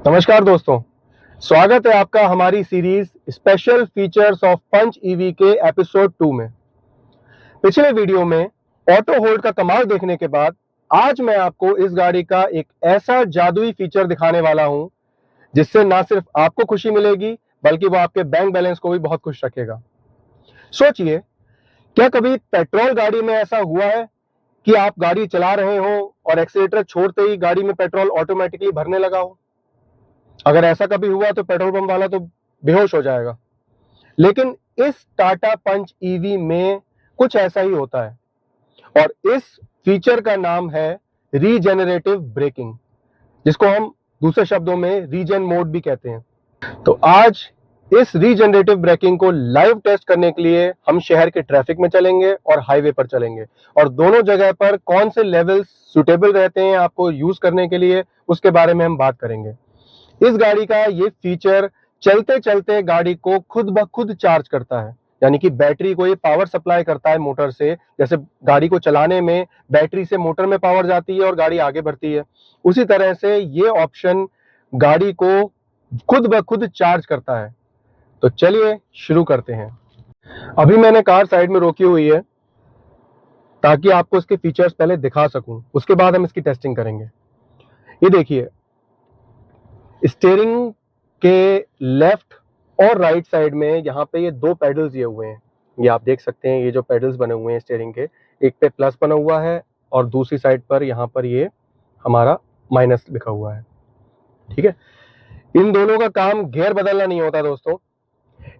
नमस्कार दोस्तों, स्वागत है आपका हमारी series special features of Punch EV के एपिसोड 2 में। पिछले वीडियो में ऑटो होल्ड का कमाल देखने के बाद आज मैं आपको इस गाड़ी का एक ऐसा जादुई फीचर दिखाने वाला हूं जिससे ना सिर्फ आपको खुशी मिलेगी बल्कि वो आपके बैंक बैलेंस को भी बहुत खुश रखेगा। सोचिए, क्या कभी पेट्रोल गाड़ी में ऐसा हुआ है कि आप गाड़ी चला रहे हो और एक्सीलेटर छोड़ते ही गाड़ी में पेट्रोल ऑटोमेटिकली भरने लगा हो? अगर ऐसा कभी हुआ तो पेट्रोल पंप वाला तो बेहोश हो जाएगा। लेकिन इस टाटा पंच ईवी में कुछ ऐसा ही होता है और इस फीचर का नाम है रीजेनरेटिव ब्रेकिंग, जिसको हम दूसरे शब्दों में रीजन मोड भी कहते हैं। तो आज इस रीजेनरेटिव ब्रेकिंग को लाइव टेस्ट करने के लिए हम शहर के ट्रैफिक में चलेंगे और हाईवे पर चलेंगे और दोनों जगह पर कौन से लेवल्स सुटेबल रहते हैं आपको यूज करने के लिए, उसके बारे में हम बात करेंगे। इस गाड़ी का ये फीचर चलते चलते गाड़ी को खुद ब खुद चार्ज करता है, यानी कि बैटरी को ये पावर सप्लाई करता है मोटर से। जैसे गाड़ी को चलाने में बैटरी से मोटर में पावर जाती है और गाड़ी आगे बढ़ती है, उसी तरह से ये ऑप्शन गाड़ी को खुद ब खुद चार्ज करता है। तो चलिए शुरू करते हैं। अभी मैंने कार साइड में रोकी हुई है ताकि आपको इसके फीचर्स पहले दिखा सकूं, उसके बाद हम इसकी टेस्टिंग करेंगे। ये देखिए, स्टीयरिंग के लेफ्ट और राइट साइड में यहाँ पे ये दो पेडल्स दिए हुए हैं। ये आप देख सकते हैं, ये जो पेडल्स बने हुए हैं स्टीयरिंग के, एक पे प्लस बना हुआ है और दूसरी साइड पर यहाँ पर ये हमारा माइनस लिखा हुआ है। ठीक है, इन दोनों का काम गियर बदलना नहीं होता दोस्तों,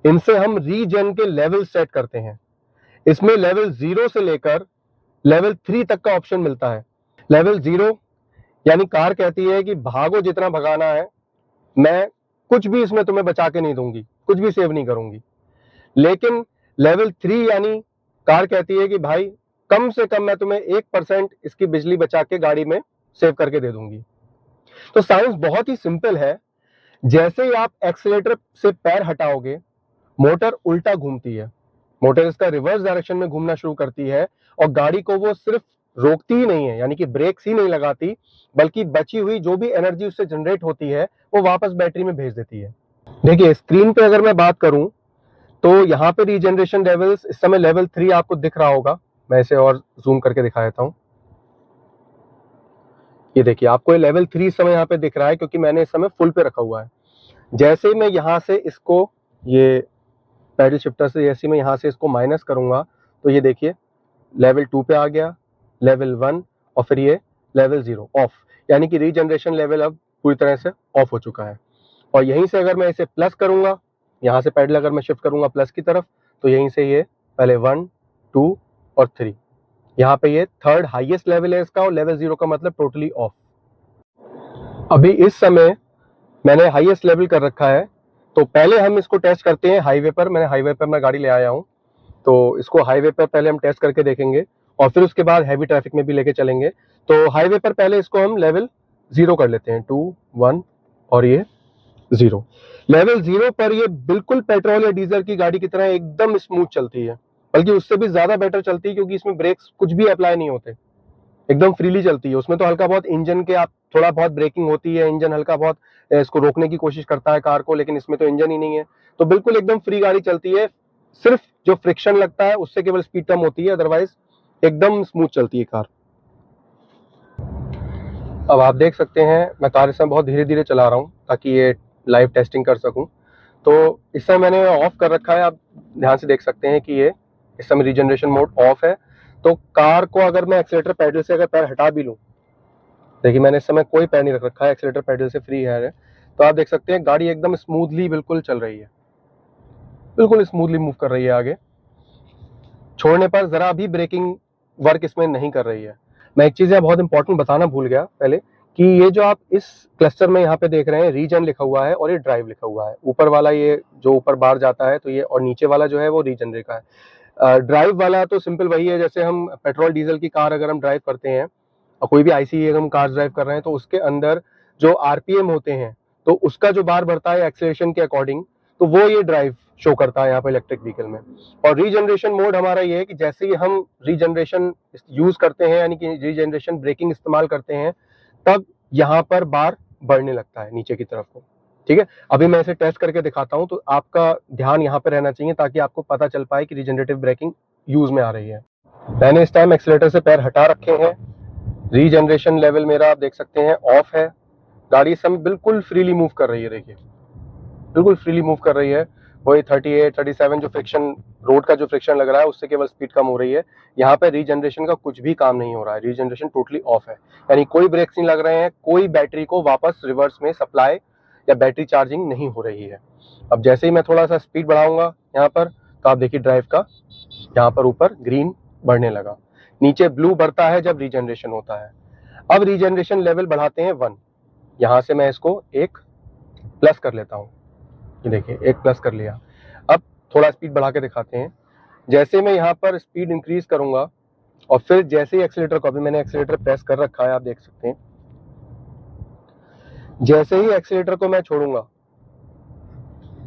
इनसे हम रीजन के लेवल सेट करते हैं। इसमें लेवल 0 से लेकर लेवल 3 तक का ऑप्शन मिलता है। लेवल 0 यानी कार कहती है कि भागो जितना भगाना है, मैं कुछ भी इसमें तुम्हें बचा के नहीं दूंगी, कुछ भी सेव नहीं करूंगी। लेकिन लेवल 3 यानी कार कहती है कि भाई कम से कम मैं तुम्हें 1% इसकी बिजली बचा के गाड़ी में सेव करके दे दूंगी। तो साइंस बहुत ही सिंपल है। जैसे ही आप एक्सीलेटर से पैर हटाओगे, मोटर उल्टा घूमती है, मोटर इसका रिवर्स डायरेक्शन में घूमना शुरू करती है और गाड़ी को वो सिर्फ रोकती ही नहीं है, यानी कि ब्रेक्स ही नहीं लगाती, बल्कि बची हुई जो भी एनर्जी उससे जनरेट होती है वो वापस बैटरी में भेज देती है। देखिए, स्क्रीन पे अगर मैं बात करूं तो यहाँ पे रीजनरेशन लेवल्स इस समय लेवल 3 आपको दिख रहा होगा। मैं इसे और जूम करके दिखा देता हूँ। ये देखिए, आपको ये लेवल 3 इस समय यहाँ पे दिख रहा है क्योंकि मैंने इस समय फुल पे रखा हुआ है। जैसे ही मैं यहाँ से इसको, ये पैडल शिफ्टर से जैसे ही मैं यहाँ से इसको माइनस करूंगा तो ये देखिए लेवल 2 पे आ गया, लेवल 1 और फिर ये लेवल 0 ऑफ, यानी कि रीजनरेशन लेवल अब पूरी तरह से ऑफ हो चुका है। और यहीं से अगर मैं इसे प्लस करूंगा, यहाँ से पैडल अगर मैं शिफ्ट करूंगा प्लस की तरफ, तो यहीं से ये पहले 1, 2 और 3, यहाँ पे ये थर्ड हाईएस्ट लेवल है इसका और लेवल 0 का मतलब टोटली ऑफ। अभी इस समय मैंने हाईएस्ट लेवल कर रखा है, तो पहले हम इसको टेस्ट करते हैं हाईवे पर। मैंने हाईवे पर मैं गाड़ी ले आया हूँ, तो इसको हाईवे पर पहले हम टेस्ट करके देखेंगे और फिर उसके बाद हैवी ट्रैफिक में भी लेके चलेंगे। तो हाईवे पर पहले इसको हम लेवल 0 कर लेते हैं, 2, 1 और ये 0। लेवल 0 पर ये बिल्कुल पेट्रोल या डीजल की गाड़ी की तरह एकदम स्मूथ चलती है, बल्कि उससे भी ज्यादा बेटर चलती है क्योंकि इसमें ब्रेक्स कुछ भी अप्लाई नहीं होते, एकदम फ्रीली चलती है। उसमें तो हल्का बहुत इंजन के आप थोड़ा बहुत ब्रेकिंग होती है, इंजन हल्का बहुत इसको रोकने की कोशिश करता है कार को, लेकिन इसमें तो इंजन ही नहीं है, तो बिल्कुल एकदम फ्री गाड़ी चलती है। सिर्फ जो फ्रिक्शन लगता है उससे केवल स्पीड कम होती है, अदरवाइज एकदम स्मूथ चलती है कार। अब आप देख सकते हैं मैं कार इस समय बहुत धीरे धीरे चला रहा हूँ ताकि ये लाइव टेस्टिंग कर सकूं। तो इस समय मैंने ऑफ कर रखा है, आप ध्यान से देख सकते हैं कि ये इस समय रीजनरेशन मोड ऑफ है। तो कार को अगर मैं एक्सीलेटर पैडल से अगर पैर हटा भी लूं, देखिए मैंने इस समय कोई पैर नहीं रख रखा है, एक्सीलेटर पैडल से फ्री है, तो आप देख सकते हैं गाड़ी एकदम स्मूथली बिल्कुल चल रही है, बिल्कुल स्मूथली मूव कर रही है आगे। छोड़ने पर जरा भी ब्रेकिंग वर्क इसमें नहीं कर रही है। मैं एक चीज़ बहुत इंपॉर्टेंट बताना भूल गया पहले, कि ये जो आप इस क्लस्टर में यहाँ पे देख रहे हैं, रीजन लिखा हुआ है और ये ड्राइव लिखा हुआ है। ऊपर वाला ये जो ऊपर बार जाता है तो ये, और नीचे वाला जो है वो रीजन लिखा है। ड्राइव वाला तो सिंपल वही है, जैसे हम पेट्रोल डीजल की कार अगर हम ड्राइव करते हैं और कोई भी आईसी हम कार ड्राइव कर रहे हैं, तो उसके अंदर जो आरपीएम होते हैं तो उसका जो बार बढ़ता है एक्सेलरेशन के अकॉर्डिंग, तो वो ये ड्राइव शो करता है यहाँ पे इलेक्ट्रिक व्हीकल में। और रीजनरेशन मोड हमारा ये है कि जैसे ही हम रीजनरेशन यूज करते हैं, यानी कि रीजनरेशन ब्रेकिंग इस्तेमाल करते हैं, तब यहाँ पर बार बढ़ने लगता है नीचे की तरफ को। ठीक है, अभी मैं इसे टेस्ट करके दिखाता हूं, तो आपका ध्यान यहाँ पे रहना चाहिए ताकि आपको पता चल पाए कि रीजनरेटिव ब्रेकिंग यूज में आ रही है। मैंने इस टाइम एक्सीलरेटर से पैर हटा रखे हैं। रीजनरेशन लेवल मेरा आप देख सकते हैं ऑफ है। गाड़ी इस समय बिल्कुल फ्रीली मूव कर रही है, देखिए बिल्कुल फ्रीली मूव कर रही है। वही 38, 37 जो फ्रिक्शन, रोड का जो फ्रिक्शन लग रहा है उससे केवल स्पीड कम हो रही है। यहाँ पे रीजनरेशन का कुछ भी काम नहीं हो रहा है, रीजनरेशन टोटली ऑफ है, यानी कोई ब्रेक्स नहीं लग रहे हैं, कोई बैटरी को वापस रिवर्स में सप्लाई या बैटरी चार्जिंग नहीं हो रही है। अब जैसे ही मैं थोड़ा सा स्पीड बढ़ाऊंगा यहाँ पर, तो आप देखिए ड्राइव का यहाँ पर ऊपर ग्रीन बढ़ने लगा, नीचे ब्लू बढ़ता है जब रीजनरेशन होता है। अब रीजनरेशन लेवल बढ़ाते हैं 1। यहाँ से मैं इसको एक प्लस कर लेता हूँ, ये देखिए एक प्लस कर लिया। अब थोड़ा स्पीड बढ़ा के दिखाते हैं। जैसे मैं यहाँ पर स्पीड इंक्रीज करूंगा और फिर जैसे ही एक्सीलेटर को, अभी मैंने एक्सीलेटर प्रेस कर रखा है आप देख सकते हैं, जैसे ही एक्सीलेटर को मैं छोड़ूंगा,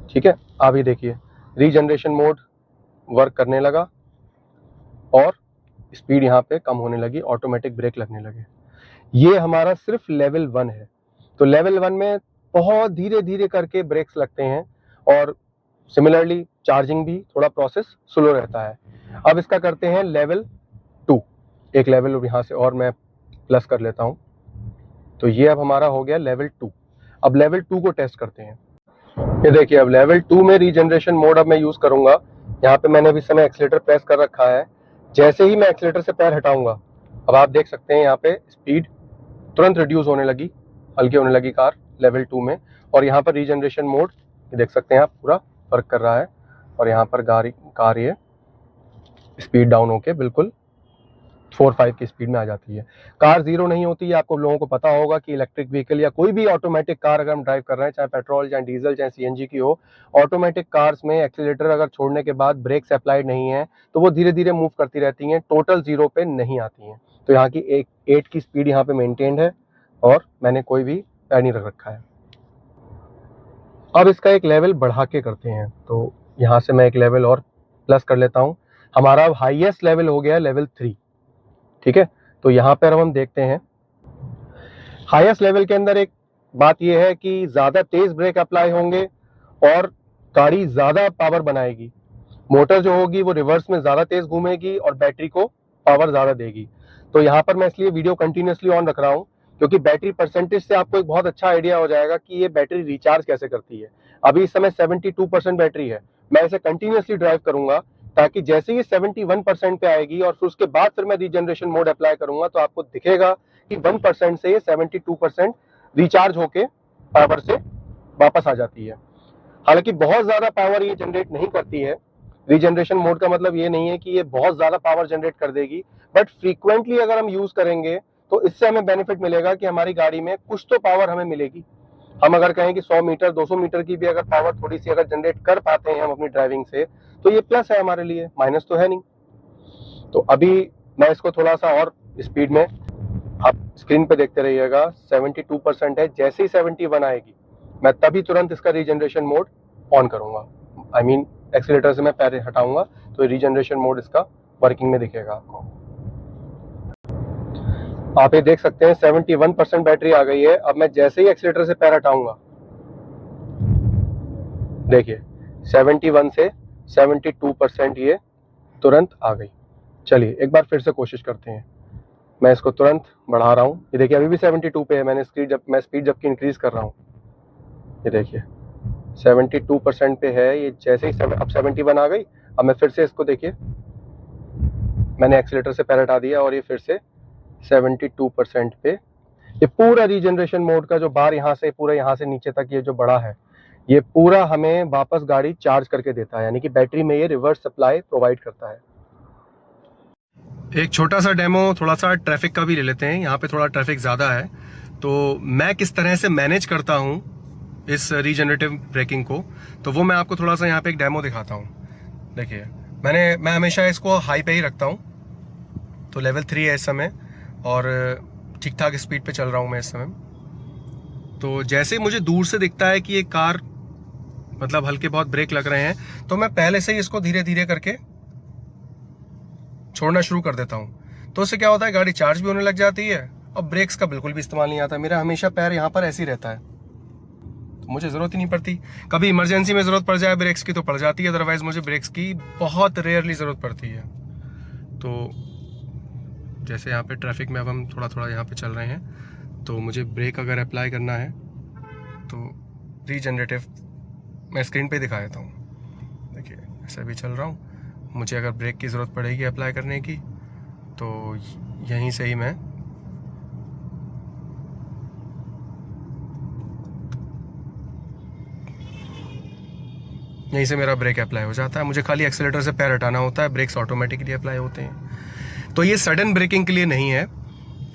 ठीक है, आप ये देखिए रीजनरेशन मोड वर्क करने लगा और स्पीड यहाँ पे कम होने लगी, ऑटोमेटिक ब्रेक लगने लगे। ये हमारा सिर्फ लेवल 1 है। तो लेवल 1 में बहुत धीरे धीरे करके ब्रेक्स लगते हैं और सिमिलरली चार्जिंग भी थोड़ा प्रोसेस स्लो रहता है। अब इसका करते हैं लेवल 2। एक लेवल यहाँ से और मैं प्लस कर लेता हूँ, तो ये अब हमारा हो गया लेवल 2। अब लेवल 2 को टेस्ट करते हैं। ये देखिए अब लेवल 2 में रीजनरेशन मोड अब मैं यूज करूंगा। यहाँ पे मैंने अभी समय एक्सीलेटर प्रेस कर रखा है। जैसे ही मैं एक्सीलेटर से पैर हटाऊंगा, अब आप देख सकते हैं यहाँ पे स्पीड तुरंत रिड्यूस होने लगी, हल्की होने लगी कार लेवल 2 में। और यहाँ पर रीजनरेशन मोड देख सकते हैं आप पूरा वर्क कर रहा है और यहाँ पर कार ये स्पीड डाउन होके बिल्कुल 4-5 की स्पीड में आ जाती है। कार जीरो नहीं होती है, आपको लोगों को पता होगा कि इलेक्ट्रिक व्हीकल या कोई भी ऑटोमेटिक कार अगर हम ड्राइव कर रहे हैं, चाहे पेट्रोल, चाहे डीजल, चाहे सीएनजी की हो, ऑटोमेटिक कार्स में एक्सीलेटर अगर छोड़ने के बाद ब्रेक्स अप्लाइड नहीं है तो वो धीरे धीरे मूव करती रहती हैं, टोटल जीरो पे नहीं आती हैं। तो यहाँ की 8 की स्पीड यहाँ पे मेंटेन्ड है और मैंने कोई भी पैर नहीं रख रखा है। अब इसका एक लेवल बढ़ा के करते हैं, तो यहाँ से मैं एक लेवल और प्लस कर लेता हूँ। हमारा हाईएस्ट लेवल हो गया लेवल 3। ठीक है, तो यहाँ पर हम देखते हैं हाईएस्ट लेवल के अंदर एक बात यह है कि ज्यादा तेज ब्रेक अप्लाई होंगे और गाड़ी ज्यादा पावर बनाएगी। मोटर जो होगी वो रिवर्स में ज्यादा तेज घूमेगी और बैटरी को पावर ज्यादा देगी। तो यहाँ पर मैं इसलिए वीडियो कंटिन्यूसली ऑन रख रहा हूँ क्योंकि बैटरी परसेंटेज से आपको एक बहुत अच्छा आइडिया हो जाएगा कि ये बैटरी रिचार्ज कैसे करती है। अभी इस समय 72% बैटरी है, मैं इसे कंटिन्यूसली ड्राइव करूंगा ताकि जैसे ही 71% पे आएगी और फिर उसके बाद फिर मैं रीजनरेशन मोड अप्लाई करूंगा तो आपको दिखेगा कि 1% से ये 72% रिचार्ज होके पावर से वापस आ जाती है। हालांकि बहुत ज्यादा पावर ये जनरेट नहीं करती है। रीजनरेशन मोड का मतलब ये नहीं है कि ये बहुत ज्यादा पावर जनरेट कर देगी, बट फ्रीक्वेंटली अगर हम यूज करेंगे तो इससे हमें बेनिफिट मिलेगा कि हमारी गाड़ी में कुछ तो पावर हमें मिलेगी। हम अगर कहें कि 100 मीटर 200 मीटर की भी अगर पावर थोड़ी सी अगर जनरेट कर पाते हैं हम अपनी ड्राइविंग से, तो ये प्लस है हमारे लिए, माइनस तो है नहीं। तो अभी मैं इसको थोड़ा सा और स्पीड में, आप स्क्रीन पे देखते रहिएगा, 72% है। जैसे ही 71 आएगी मैं तभी तुरंत इसका रीजनरेशन मोड ऑन करूंगा। आई मीन एक्सीलेटर से मैं पैर हटाऊंगा तो रीजनरेशन मोड इसका वर्किंग में दिखेगा आपको। आप ये देख सकते हैं 71% बैटरी आ गई है। अब मैं जैसे ही एक्सीलेटर से पैर हटाऊंगा, देखिए 71 से 72% ये तुरंत आ गई। चलिए एक बार फिर से कोशिश करते हैं। मैं इसको तुरंत बढ़ा रहा हूँ, ये देखिए अभी भी 72 पे है। मैं स्पीड जबकि इंक्रीज कर रहा हूँ, ये देखिए 72% पे है ये। जैसे ही अब 71 आ गई, अब मैं फिर से इसको देखिए, मैंने एक्सीलेटर से पैर हटा दिया और ये फिर से 72% पे। ये पूरा रीजनरेशन मोड का जो बार यहाँ से पूरा यहाँ से नीचे तक ये जो बड़ा है, ये पूरा हमें वापस गाड़ी चार्ज करके देता है, यानी कि बैटरी में ये रिवर्स सप्लाई प्रोवाइड करता है। एक छोटा सा डेमो थोड़ा सा ट्रैफिक का भी ले लेते हैं। यहाँ पे थोड़ा ट्रैफिक ज़्यादा है, तो मैं किस तरह से मैनेज करता हूँ इस रीजनरेटिव ब्रेकिंग को, तो वो मैं आपको थोड़ा सा यहाँ पे एक डेमो दिखाता हूँ। देखिए मैं हमेशा इसको हाई पे ही रखता हूँ, तो लेवल 3 है इस समय और ठीक ठाक स्पीड पे चल रहा हूँ मैं इस समय। तो जैसे मुझे दूर से दिखता है कि ये कार मतलब हल्के बहुत ब्रेक लग रहे हैं, तो मैं पहले से ही इसको धीरे धीरे करके छोड़ना शुरू कर देता हूँ। तो उससे क्या होता है, गाड़ी चार्ज भी होने लग जाती है और ब्रेक्स का बिल्कुल भी इस्तेमाल नहीं आता। मेरा हमेशा पैर यहाँ पर ऐसे ही रहता है, तो मुझे ज़रूरत ही नहीं पड़ती। कभी इमरजेंसी में ज़रूरत पड़ जाए ब्रेक्स की तो पड़ जाती है, अदरवाइज़ मुझे ब्रेक्स की बहुत रेयरली ज़रूरत पड़ती है। तो जैसे यहाँ पे ट्रैफिक में अब हम थोड़ा थोड़ा यहाँ पे चल रहे हैं, तो मुझे ब्रेक अगर अप्लाई करना है तो रीजनरेटिव मैं स्क्रीन पे दिखा देता हूँ। देखिए ऐसे भी चल रहा हूँ, मुझे अगर ब्रेक की ज़रूरत पड़ेगी अप्लाई करने की तो यहीं से ही मैं यहीं से मेरा ब्रेक अप्लाई हो जाता है। मुझे खाली एक्सीलेटर से पैर हटाना होता है, ब्रेक्स ऑटोमेटिकली अप्लाई होते हैं। तो ये सडन ब्रेकिंग के लिए नहीं है,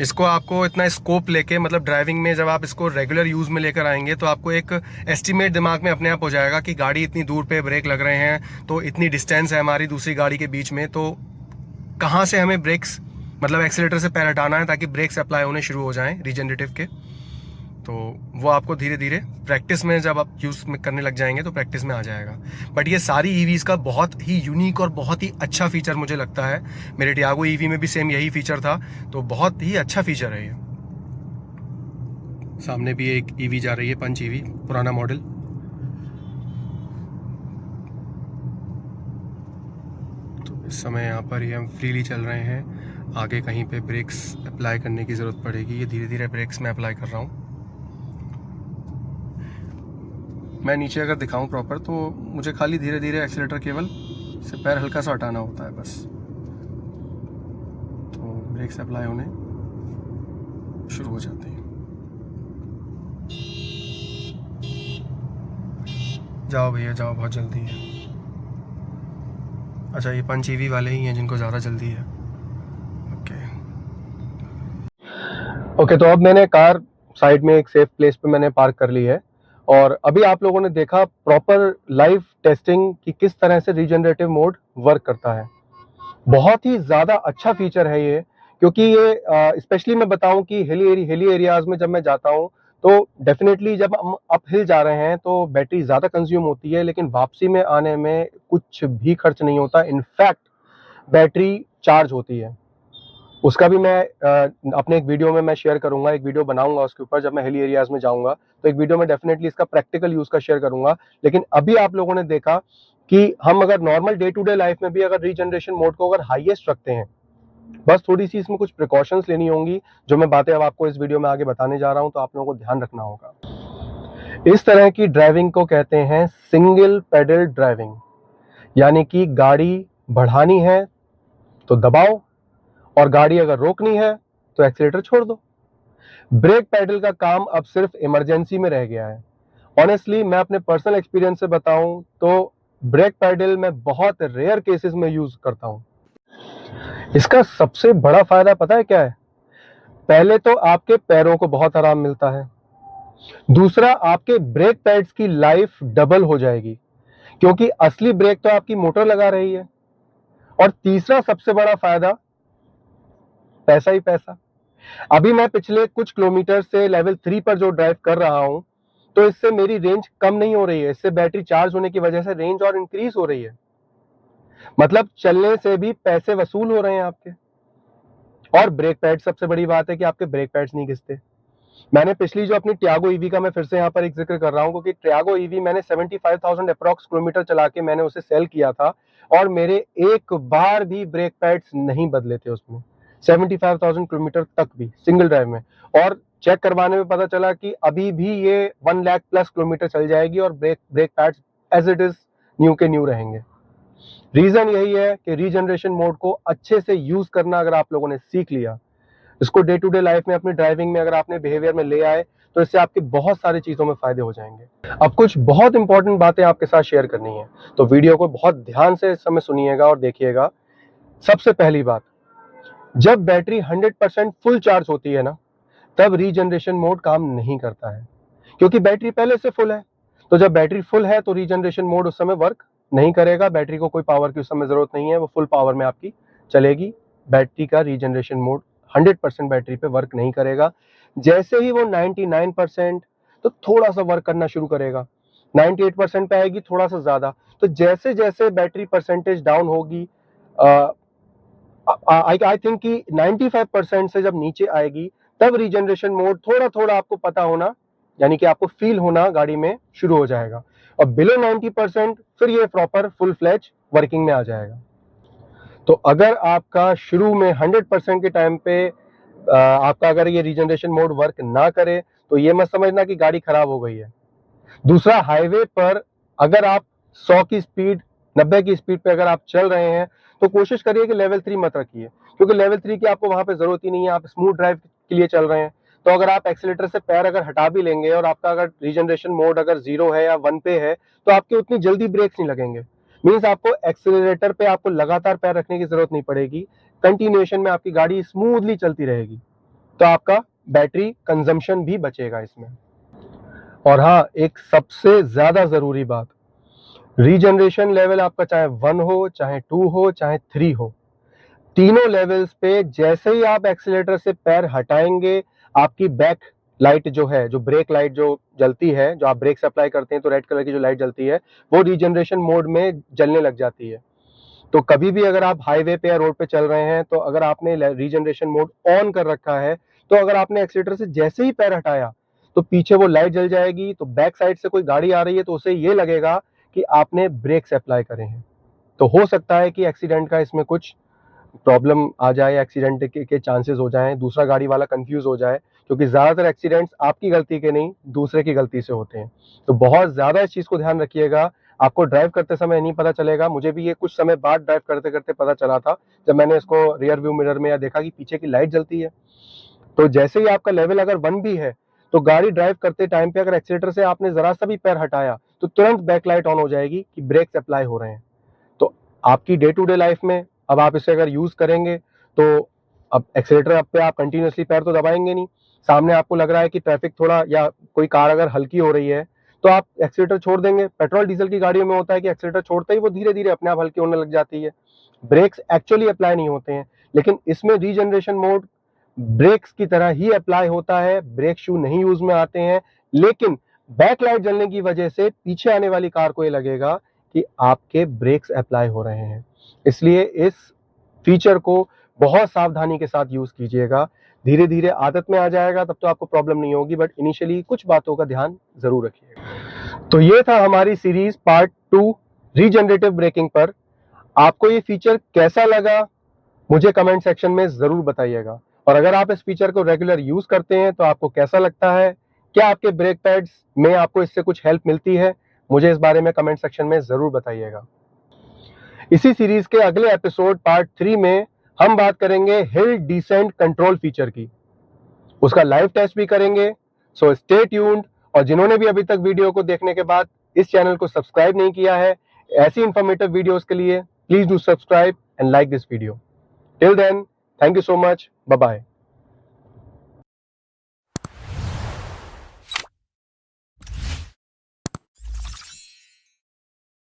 इसको आपको इतना स्कोप लेके, मतलब ड्राइविंग में जब आप इसको रेगुलर यूज़ में लेकर आएंगे तो आपको एक एस्टिमेट दिमाग में अपने आप हो जाएगा कि गाड़ी इतनी दूर पे ब्रेक लग रहे हैं, तो इतनी डिस्टेंस है हमारी दूसरी गाड़ी के बीच में, तो कहाँ से हमें ब्रेक्स मतलब एक्सीलेटर से पैर हटाना है ताकि ब्रेक्स अप्लाई होने शुरू हो जाएं रीजनरेटिव के। तो वो आपको धीरे धीरे प्रैक्टिस में जब आप यूज़ करने लग जाएंगे तो प्रैक्टिस में आ जाएगा। बट ये सारी ईवीज़ का बहुत ही यूनिक और बहुत ही अच्छा फीचर मुझे लगता है। मेरे टियागो ईवी में भी सेम यही फीचर था, तो बहुत ही अच्छा फीचर है ये। सामने भी एक ईवी जा रही है, पंच ईवी, पुराना मॉडल। तो इस समय यहाँ पर ही हम फ्रीली चल रहे हैं, आगे कहीं पे ब्रेक्स अप्लाई करने की ज़रूरत पड़ेगी। ये धीरे धीरे ब्रेक्स में अप्लाई कर रहा हूँ। मैं नीचे अगर दिखाऊं प्रॉपर तो मुझे खाली धीरे धीरे एक्सीलेटर केवल से पैर हल्का सा हटाना होता है बस, तो ब्रेक्स अप्लाई होने शुरू हो जाते हैं। जाओ भैया जाओ, बहुत जल्दी है। अच्छा ये पंच ईवी वाले ही हैं जिनको ज़्यादा जल्दी है। ओके, तो अब मैंने कार साइड में एक सेफ प्लेस पे मैंने पार्क कर ली है, और अभी आप लोगों ने देखा प्रॉपर लाइव टेस्टिंग कि किस तरह से रीजनरेटिव मोड वर्क करता है। बहुत ही ज़्यादा अच्छा फीचर है ये, क्योंकि ये स्पेशली मैं बताऊं कि हिली एरियाज में जब मैं जाता हूं तो डेफिनेटली जब हम अप हिल जा रहे हैं तो बैटरी ज़्यादा कंज्यूम होती है, लेकिन वापसी में आने में कुछ भी खर्च नहीं होता। इनफैक्ट बैटरी चार्ज होती है। उसका भी मैं अपने एक वीडियो में मैं शेयर करूंगा, एक वीडियो बनाऊंगा उसके ऊपर। जब मैं हिली एरियाज में जाऊंगा तो एक वीडियो में डेफिनेटली इसका प्रैक्टिकल यूज का शेयर करूंगा। लेकिन अभी आप लोगों ने देखा कि हम अगर normal day to day life में भी अगर रीजनरेशन मोड को अगर हाईएस्ट रखते हैं, बस थोड़ी सी इसमें कुछ प्रिकॉशंस लेनी होंगी, जो मैं बातें अब आपको इस वीडियो में आगे बताने जा रहा हूं, तो आप लोगों को ध्यान रखना होगा। इस तरह की ड्राइविंग को कहते हैं सिंगल पेडल ड्राइविंग, यानी कि गाड़ी बढ़ानी है तो दबाओ, और गाड़ी अगर रोकनी है तो एक्सीलेटर छोड़ दो। ब्रेक पैडल का काम अब सिर्फ इमरजेंसी में रह गया है। ऑनेस्टली मैं अपने पर्सनल एक्सपीरियंस से बताऊं तो ब्रेक पैडल मैं बहुत रेयर केसेस में यूज करता हूं। इसका सबसे बड़ा फायदा पता है क्या है? पहले तो आपके पैरों को बहुत आराम मिलता है, दूसरा आपके ब्रेक पैड्स की लाइफ डबल हो जाएगी, क्योंकि असली ब्रेक तो आपकी मोटर लगा रही है, और तीसरा सबसे बड़ा फायदा पैसा ही पैसा। अभी मैं पिछले कुछ किलोमीटर से लेवल 3 पर जो ड्राइव कर रहा हूं, तो इससे मेरी रेंज कम नहीं हो रही है, इससे बैटरी चार्ज होने की वजह से रेंज और इंक्रीज हो रही है। मतलब चलने से भी पैसे वसूल हो रहे हैं आपके। और ब्रेक पैड, सबसे बड़ी बात है कि आपके ब्रेक पैड्स नहीं घिसते। मैंने पिछली जो अपनी टियागो ईवी का मैं फिर से यहाँ पर एक जिक्र कर रहा हूँ, क्योंकि टियागो ईवी मैंने 75,000 अप्रॉक्स किलोमीटर चला के मैंने उसे सेल किया था, और मेरे एक बार भी ब्रेक पैड्स नहीं बदले थे उसमें, 75,000 किलोमीटर तक भी सिंगल ड्राइव में। और चेक करवाने में पता चला कि अभी भी ये 1 लाख प्लस किलोमीटर चल जाएगी और brake pads as it is new के न्यू रहेंगे। रीजन यही है कि रीजनरेशन मोड को अच्छे से यूज करना अगर आप लोगों ने सीख लिया, इसको डे टू डे लाइफ में अपनी ड्राइविंग में अगर आपने बिहेवियर में ले आए, तो इससे आपके बहुत सारी चीजों में फायदे हो जाएंगे। अब कुछ बहुत इंपॉर्टेंट बातें आपके साथ शेयर करनी है, तो वीडियो को बहुत ध्यान से इस समय सुनिएगा और देखिएगा। सबसे पहली बात, जब बैटरी 100% फुल चार्ज होती है ना, तब रीजनरेशन मोड काम नहीं करता है, क्योंकि बैटरी पहले से फुल है। तो जब बैटरी फुल है तो रीजनरेशन मोड उस समय वर्क नहीं करेगा, बैटरी को कोई पावर की उस समय जरूरत नहीं है, वो फुल पावर में आपकी चलेगी। बैटरी का रीजनरेशन मोड 100% बैटरी पे वर्क नहीं करेगा। जैसे ही वो 99%, तो थोड़ा सा वर्क करना शुरू करेगा, 98% पे आएगी थोड़ा सा ज्यादा। तो जैसे जैसे बैटरी परसेंटेज डाउन होगी, आई थिंक कि 95% से जब नीचे आएगी, तब रीजनरेशन मोड थोड़ा थोड़ा आपको पता होना, यानी कि आपको फील होना गाड़ी में शुरू हो जाएगा। और बिलो 90% फिर ये प्रॉपर फुल फ्लैज वर्किंग में आ जाएगा। तो अगर आपका शुरू में 100% के टाइम पे आपका अगर ये रीजनरेशन मोड वर्क ना करे तो ये मत समझना कि गाड़ी खराब हो गई है। दूसरा, हाईवे पर अगर आप 100 की स्पीड 90 की स्पीड पे अगर आप चल रहे हैं तो कोशिश करिए कि लेवल 3 मत रखिए, क्योंकि लेवल 3 की आपको वहां पे जरूरत ही नहीं है, आप स्मूथ ड्राइव के लिए चल रहे हैं। तो अगर आप एक्सीलेटर से पैर अगर हटा भी लेंगे और आपका अगर रीजनरेशन मोड अगर 0 है या 1 पे है तो आपके उतनी जल्दी ब्रेक्स नहीं लगेंगे। मीन्स आपको एक्सीलरेटर पे आपको लगातार पैर रखने की जरूरत नहीं पड़ेगी, कंटिन्यूएशन में आपकी गाड़ी स्मूथली चलती रहेगी। तो आपका बैटरी कंजम्पशन भी बचेगा इसमें। और हाँ, एक सबसे ज्यादा जरूरी बात, रीजनरेशन लेवल आपका चाहे 1 हो, चाहे 2 हो, चाहे 3 हो, तीनों लेवल्स पे जैसे ही आप एक्सीलेटर से पैर हटाएंगे, आपकी बैक लाइट जो है, जो ब्रेक लाइट जो जलती है, जो आप ब्रेक से अप्लाई करते हैं तो रेड कलर की जो लाइट जलती है, वो रीजनरेशन मोड में जलने लग जाती है। तो कभी भी अगर आप हाईवे पे या रोड पे चल रहे हैं तो अगर आपने रीजनरेशन मोड ऑन कर रखा है तो अगर आपने एक्सीलेटर से जैसे ही पैर हटाया तो पीछे वो लाइट जल जाएगी। तो बैक साइड से कोई गाड़ी आ रही है तो उसे ये लगेगा कि आपने ब्रेक्स अप्लाई करे हैं। तो हो सकता है कि एक्सीडेंट का इसमें कुछ प्रॉब्लम आ जाए, एक्सीडेंट के चांसेस हो जाएं, दूसरा गाड़ी वाला कंफ्यूज हो जाए, क्योंकि ज्यादातर एक्सीडेंट्स आपकी गलती के नहीं दूसरे की गलती से होते हैं। तो बहुत ज्यादा इस चीज को ध्यान रखिएगा। आपको ड्राइव करते समय नहीं पता चलेगा, मुझे भी ये कुछ समय बाद ड्राइव करते करते पता चला था जब मैंने इसको रियर व्यू मिरर में या देखा कि पीछे की लाइट जलती है। तो जैसे ही आपका लेवल अगर 1 भी है तो गाड़ी ड्राइव करते टाइम पे अगर एक्सीलेटर से आपने जरा सा भी पैर हटाया तो तुरंत बैक लाइट ऑन हो जाएगी कि ब्रेक्स अप्लाई हो रहे हैं। तो आपकी डे टू डे लाइफ में अब आप इसे अगर यूज करेंगे तो अब एक्सीलेटर पे आप कंटिन्यूअसली पैर तो दबाएंगे नहीं। सामने आपको लग रहा है कि ट्रैफिक थोड़ा या कोई कार अगर हल्की हो रही है तो आप एक्सीलेटर छोड़ देंगे। पेट्रोल डीजल की गाड़ियों में होता है कि एक्सीलेटर छोड़ते ही वो धीरे धीरे अपने आप हल्की होने लग जाती है, ब्रेक्स एक्चुअली अप्लाई नहीं होते हैं। लेकिन इसमें रीजनरेशन मोड ब्रेक्स की तरह ही अप्लाई होता है, ब्रेक शू नहीं यूज में आते हैं, लेकिन बैक लाइट जलने की वजह से पीछे आने वाली कार को ये लगेगा कि आपके ब्रेक्स अप्लाई हो रहे हैं। इसलिए इस फीचर को बहुत सावधानी के साथ यूज कीजिएगा। धीरे धीरे आदत में आ जाएगा तब तो आपको प्रॉब्लम नहीं होगी, बट इनिशियली कुछ बातों का ध्यान जरूर रखिएगा। तो ये था हमारी सीरीज पार्ट 2 रीजनरेटिव ब्रेकिंग पर। आपको ये फीचर कैसा लगा मुझे कमेंट सेक्शन में जरूर बताइएगा। और अगर आप इस फीचर को रेगुलर यूज करते हैं तो आपको कैसा लगता है, क्या आपके ब्रेक पैड्स में आपको इससे कुछ हेल्प मिलती है, मुझे इस बारे में कमेंट सेक्शन में जरूर बताइएगा। इसी सीरीज के अगले एपिसोड पार्ट 3 में हम बात करेंगे हिल डिसेंट कंट्रोल फीचर की, उसका लाइव टेस्ट भी करेंगे। So stay tuned. और जिन्होंने भी अभी तक वीडियो को देखने के बाद इस चैनल को सब्सक्राइब नहीं किया है ऐसी इंफॉर्मेटिव वीडियोस के लिए, please do subscribe and like this video. Till then, thank you so much, bye bye.